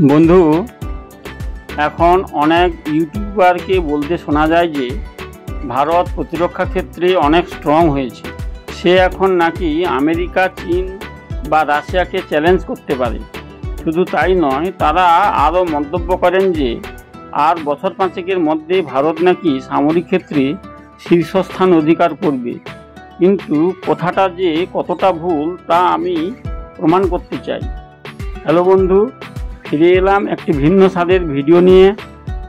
বন্ধু, এখন অনেক ইউটিউবারকে বলতে শোনা যায় যে ভারত প্রতিরক্ষা ক্ষেত্রে অনেক স্ট্রং হয়েছে। সে এখন নাকি আমেরিকা, চীন বা রাশিয়াকে চ্যালেঞ্জ করতে পারে। শুধু তাই নয়, তারা আরও মন্তব্য করেন যে আর বছর পাঁচেকের মধ্যে ভারত নাকি সামরিক ক্ষেত্রে শীর্ষস্থান অধিকার করবে। কিন্তু কথাটা যে কতটা ভুল তা আমি প্রমাণ করতে চাই। হ্যালো বন্ধু, ফিরে এলাম একটি ভিন্ন স্বাদের ভিডিও নিয়ে।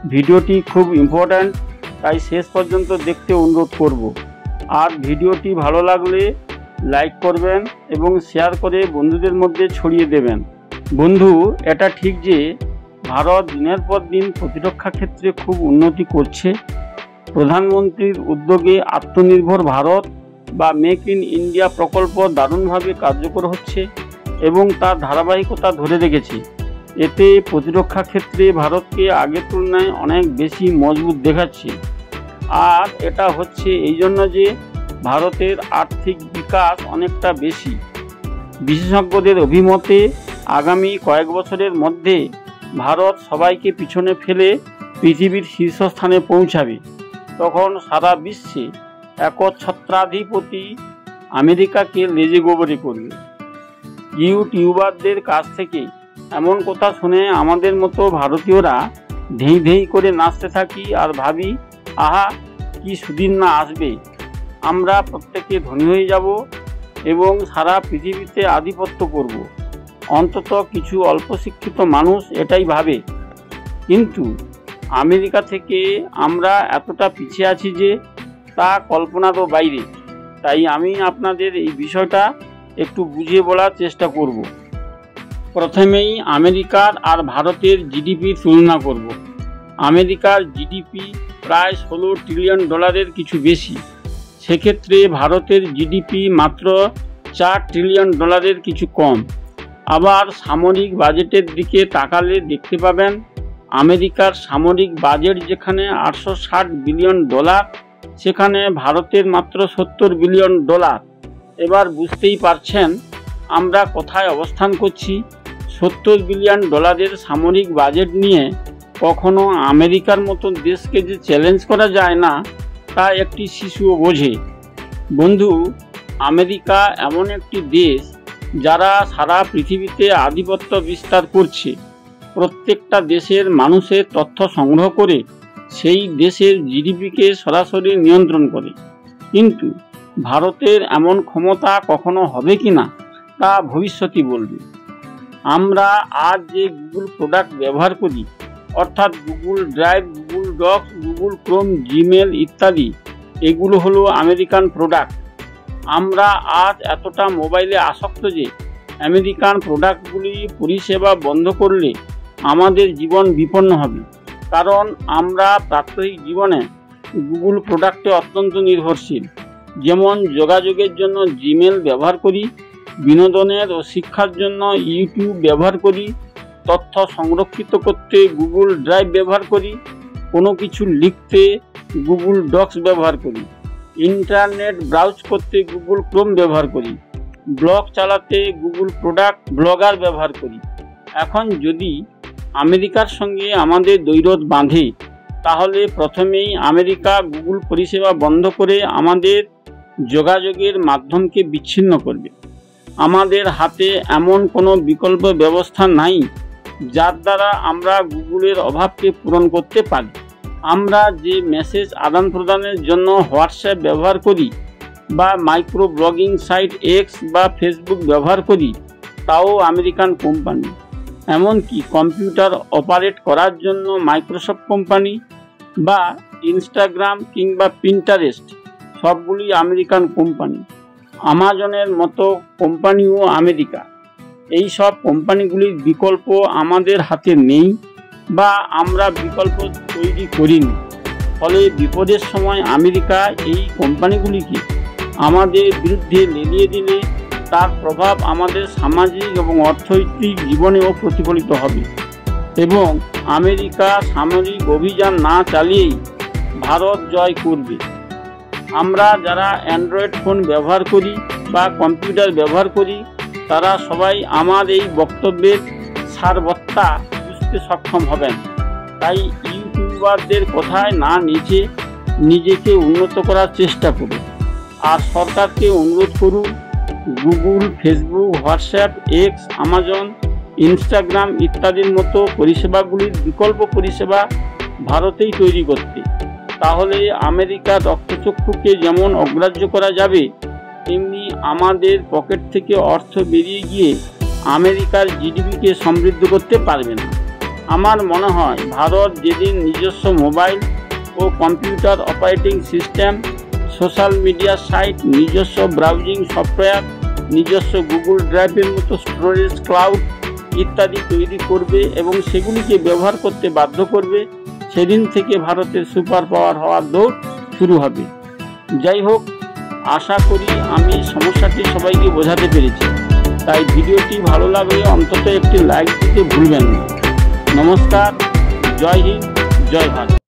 ভিডিওটি খুব ইম্পর্ট্যান্ট, তাই শেষ পর্যন্ত দেখতে অনুরোধ করব। আর ভিডিওটি ভালো লাগলে লাইক করবেন এবং শেয়ার করে বন্ধুদের মধ্যে ছড়িয়ে দেবেন। বন্ধু, এটা ঠিক যে ভারত দিনের পর দিন প্রতিরক্ষা ক্ষেত্রে খুব উন্নতি করছে। প্রধানমন্ত্রীর উদ্যোগে আত্মনির্ভর ভারত বা মেক ইন ইন্ডিয়া প্রকল্প দারুণভাবে কার্যকর হচ্ছে এবং তার ধারাবাহিকতা ধরে রেখেছে। এতে প্রতিরক্ষা ক্ষেত্রে ভারতকে আগের তুলনায় অনেক বেশি মজবুত দেখাচ্ছে। আর এটা হচ্ছে এই জন্য যে ভারতের আর্থিক বিকাশ অনেকটা বেশি। বিশেষজ্ঞদের অভিমতে আগামী কয়েক বছরের মধ্যে ভারত সবাইকে পিছনে ফেলে পৃথিবীর শীর্ষস্থানে পৌঁছাবে। তখন সারা বিশ্বে একচ্ছত্রাধিপতি আমেরিকাকে লেজে গোবরে করবে। ইউটিউবারদের কাছ থেকে এমন কথা শুনে আমাদের মতো ভারতীয়রা ধেই ধেই করে নাচতে থাকি আর ভাবি, আহা, কি সুদিন না আসবে, আমরা প্রত্যেকে ধনী হয়ে যাব এবং সারা পৃথিবীতে আধিপত্য করব। অন্তত কিছু অল্প শিক্ষিত মানুষ এটাই ভাবে। কিন্তু আমেরিকা থেকে আমরা এতটা পিছিয়ে আছি যে তা কল্পনারও বাইরে। তাই আমি আপনাদের এই বিষয়টা একটু বুঝিয়ে বলার চেষ্টা করব। প্রথমেই আমেরিকার আর ভারতের জিডিপির তুলনা করব। আমেরিকার জিডিপি প্রায় 16 ট্রিলিয়ন ডলারের কিছু বেশি। সেক্ষেত্রে ভারতের জিডিপি মাত্র 4 ট্রিলিয়ন ডলারের কিছু কম। আবার সামরিক বাজেটের দিকে তাকালে দেখতে পাবেন আমেরিকার সামরিক বাজেট যেখানে 860 বিলিয়ন ডলার, সেখানে ভারতের মাত্র 70 বিলিয়ন ডলার। এবার বুঝতেই পারছেন আমরা কোথায় অবস্থান করছি। 70 বিলিয়ন ডলারের সামরিক বাজেট নিয়ে কখনো আমেরিকার মতো দেশকে যে চ্যালেঞ্জ করা যায় না তা একটি শিশুও বোঝে। বন্ধু, আমেরিকা এমন একটি দেশ যারা সারা পৃথিবীতে আধিপত্য বিস্তার করছে। প্রত্যেকটা দেশের মানুষের তথ্য সংগ্রহ করে সেই দেশের জিডিপিকে সরাসরি নিয়ন্ত্রণ করে। কিন্তু ভারতের এমন ক্ষমতা কখনো হবে কি না তা ভবিষ্যতই বলবে। আমরা আজ যে গুগল প্রোডাক্ট ব্যবহার করি, অর্থাৎ Google Drive, Google Docs, Google Chrome, Gmail ইত্যাদি, এগুলো হলো আমেরিকান প্রোডাক্ট। আমরা আজ এতটা মোবাইলে আসক্ত যে আমেরিকান প্রোডাক্টগুলি পরিষেবা বন্ধ করলে আমাদের জীবন বিপন্ন হবে। কারণ আমরা প্রাত্যহিক জীবনে গুগল প্রোডাক্টে অত্যন্ত নির্ভরশীল। যেমন যোগাযোগের জন্য জিমেল ব্যবহার করি, বিনোদনের ও শিক্ষার জন্য ইউটিউব ব্যবহার করি, তথ্য সংরক্ষিত করতে গুগল ড্রাইভ ব্যবহার করি, কোনো কিছু লিখতে গুগল ডক্স ব্যবহার করি, ইন্টারনেট ব্রাউজ করতে গুগল ক্রোম ব্যবহার করি, ব্লগ চালাতে গুগল প্রোডাক্ট ব্লগার ব্যবহার করি। এখন যদি আমেরিকার সঙ্গে আমাদের দ্বৈরথ বাঁধে, তাহলে প্রথমেই আমেরিকা গুগল পরিষেবা বন্ধ করে আমাদের যোগাযোগের মাধ্যমকে বিচ্ছিন্ন করবে। আমাদের হাতে এমন কোনো বিকল্প ব্যবস্থা নাই যার দ্বারা আমরা গুগলের অভাবকে পূরণ করতে পারি। আমরা যে মেসেজ আদান প্রদানের জন্য হোয়াটসঅ্যাপ ব্যবহার করি বা মাইক্রো ব্লগিং সাইট এক্স বা ফেসবুক ব্যবহার করি, তাও আমেরিকান কোম্পানি। এমনকি কম্পিউটার অপারেট করার জন্য মাইক্রোসফট কোম্পানি বা ইনস্টাগ্রাম কিংবা পিন্টারেস্ট, সবগুলি আমেরিকান কোম্পানি। আমাজনের মতো কোম্পানিও আমেরিকা। এই সব কোম্পানিগুলির বিকল্প আমাদের হাতে নেই বা আমরা বিকল্প তৈরি করিনি। ফলে বিপদের সময় আমেরিকা এই কোম্পানিগুলিকে আমাদের বিরুদ্ধে লেলিয়ে দিলে তার প্রভাব আমাদের সামাজিক এবং অর্থনৈতিক জীবনেও প্রতিফলিত হবে এবং আমেরিকা সামরিক অভিযান না চালিয়েই ভারত জয় করবে। আমরা যারা অ্যান্ড্রয়েড ফোন ব্যবহার করি বা কম্পিউটার ব্যবহার করি, তারা সবাই আমার এই বক্তব্যের সারবত্তা বুঝতে করতে সক্ষম হবেন। তাই ইউটিউবারদের কথায় না নিচে নিজেকে উন্নত করার চেষ্টা করুন। আর সরকারকে অনুরোধ করুন Google, Facebook, WhatsApp, x, Amazon, Instagram ইত্যাদির মতো পরিষেবাগুলির বিকল্প পরিষেবা ভারতেই তৈরি করতে। তাহলে আমেরিকার রক্তচক্ষুকে যেমন অগ্রাহ্য করা যাবে, তেমনি আমাদের পকেট থেকে অর্থ বেরিয়ে গিয়ে আমেরিকার জিডিপিকে সমৃদ্ধ করতে পারবে না। আমার মনে হয় ভারত যেদিন নিজস্ব মোবাইল ও computer operating system, social media site, নিজস্ব ব্রাউজিং সফটওয়্যার, নিজস্ব গুগল ড্রাইভের মতো স্টোরেজ ক্লাউড ইত্যাদি তৈরি করবে এবং সেগুলিকে ব্যবহার করতে বাধ্য করবে, সেদিন থেকে ভারতের সুপার পাওয়ার হওয়ার দৌড় শুরু হবে। যাই হোক, আশা করি আমি সমস্যাটি সবাইকে বোঝাতে পেরেছি। তাই ভিডিওটি ভালো লাগলে অন্তত একটি লাইক দিতে ভুলবেন না। নমস্কার, জয় হিন্দ, জয় ভারত।